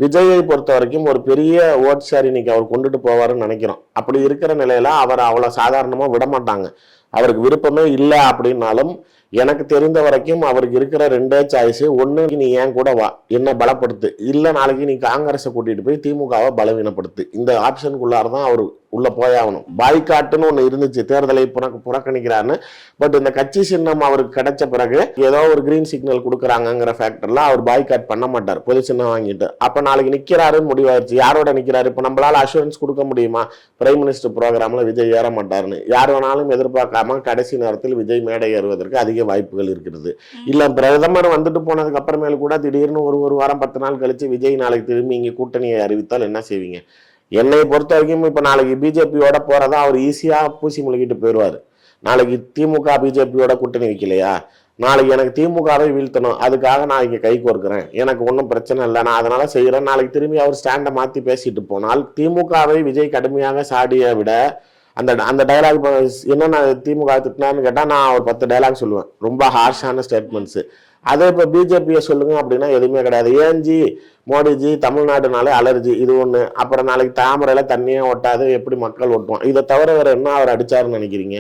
விஜயை பொறுத்த வரைக்கும் ஒரு பெரிய ஓட் ஷேர் இன்னைக்கு அவர் கொண்டுட்டு போவாருன்னு நினைக்கிறோம். அப்படி இருக்கிற நிலையில அவர் அவ்வளவு சாதாரணமா விட மாட்டாங்க. அவருக்கு விருப்பமே இல்லை அப்படின்னாலும் எனக்கு தெரிந்த வரைக்கும் அவருக்கு இருக்கிற ரெண்டே சாய்ஸ், ஒண்ணு நீ ஏன் கூட வா, என்ன பலப்படுத்து, இல்ல நாளைக்கு நீ காங்கிரஸை கூட்டிட்டு போய் திமுகவை பலவீனப்படுத்து. இந்த ஆப்ஷனுக்குள்ளாரதான் அவர் உள்ள போயாகணும். பாய்காட்டுன்னு ஒண்ணு இருந்துச்சு, தேர்தலை புறக்கணிக்கிறான்னு. பட் இந்த கட்சி சின்னம் அவருக்கு கிடைச்ச பிறகு ஏதோ ஒரு கிரீன் சிக்னல் கொடுக்குறாங்கிற ஃபேக்டர்ல அவர் பாய்காட் பண்ண மாட்டார், பொது சின்னம் வாங்கிட்டு. அப்ப நாளைக்கு நிக்கிறாருன்னு முடிவாயிருச்சு. யாரோட நிக்கிறாரு? இப்ப நம்மளால அஷூரன்ஸ் கொடுக்க முடியுமா பிரைம் மினிஸ்டர் ப்ரோக்ராம்ல விஜய் ஏற மாட்டாருன்னு? யார் வேணாலும் எதிர்பார்க்காம கடைசி நேரத்தில் விஜய் மேடை ஏறுவதற்கு அதிக வாய்ப்புகள் இருக்கிறது. இல்ல பிரதமர் வந்துட்டு போனதுக்கு அப்புறமேல கூட திடீர்னு ஒரு வாரம் 10 நாள் கழிச்சு விஜய் நாளைக்கு திரும்பி இங்க கூட்டணியை அறிவித்தால் என்ன செய்வீங்க? என்னை பொறுத்த வரைக்கும் இப்ப நாளைக்கு பிஜேபியோட போறதா அவர் ஈஸியா பூசி முழுகிட்டு போயிடுவாரு. நாளைக்கு திமுக பிஜேபியோட கூட்டணி வைக்கலையா, நாளைக்கு எனக்கு திமுகவை வீழ்த்தணும், அதுக்காக நான் இங்க கை கோர்க்கிறேன், எனக்கு ஒன்றும் பிரச்சனை இல்லை, நான் அதனால செய்யறேன், நாளைக்கு திரும்பி அவர் ஸ்டாண்டை மாத்தி பேசிட்டு போனால் திமுகவை விஜய் கடுமையாக சாடிய விட அந்த அந்த டைலாக் என்னென்ன திமுக திட்டினான்னு கேட்டா நான் ஒரு 10 டைலாக் சொல்லுவேன், ரொம்ப ஹார்ஷான ஸ்டேட்மெண்ட்ஸ். அதே இப்போ பிஜேபியை சொல்லுங்க அப்படின்னா எதுவுமே கிடையாது. ஏன்ஜி மோடிஜி தமிழ்நாடுனாலே அலர்ஜி, இது ஒண்ணு. அப்புறம் நாளைக்கு தாமரையில தண்ணியே ஒட்டாது, எப்படி மக்கள் ஒட்டுவோம், இதை தவிர வேற என்ன அவர் அடிச்சாருன்னு நினைக்கிறீங்க?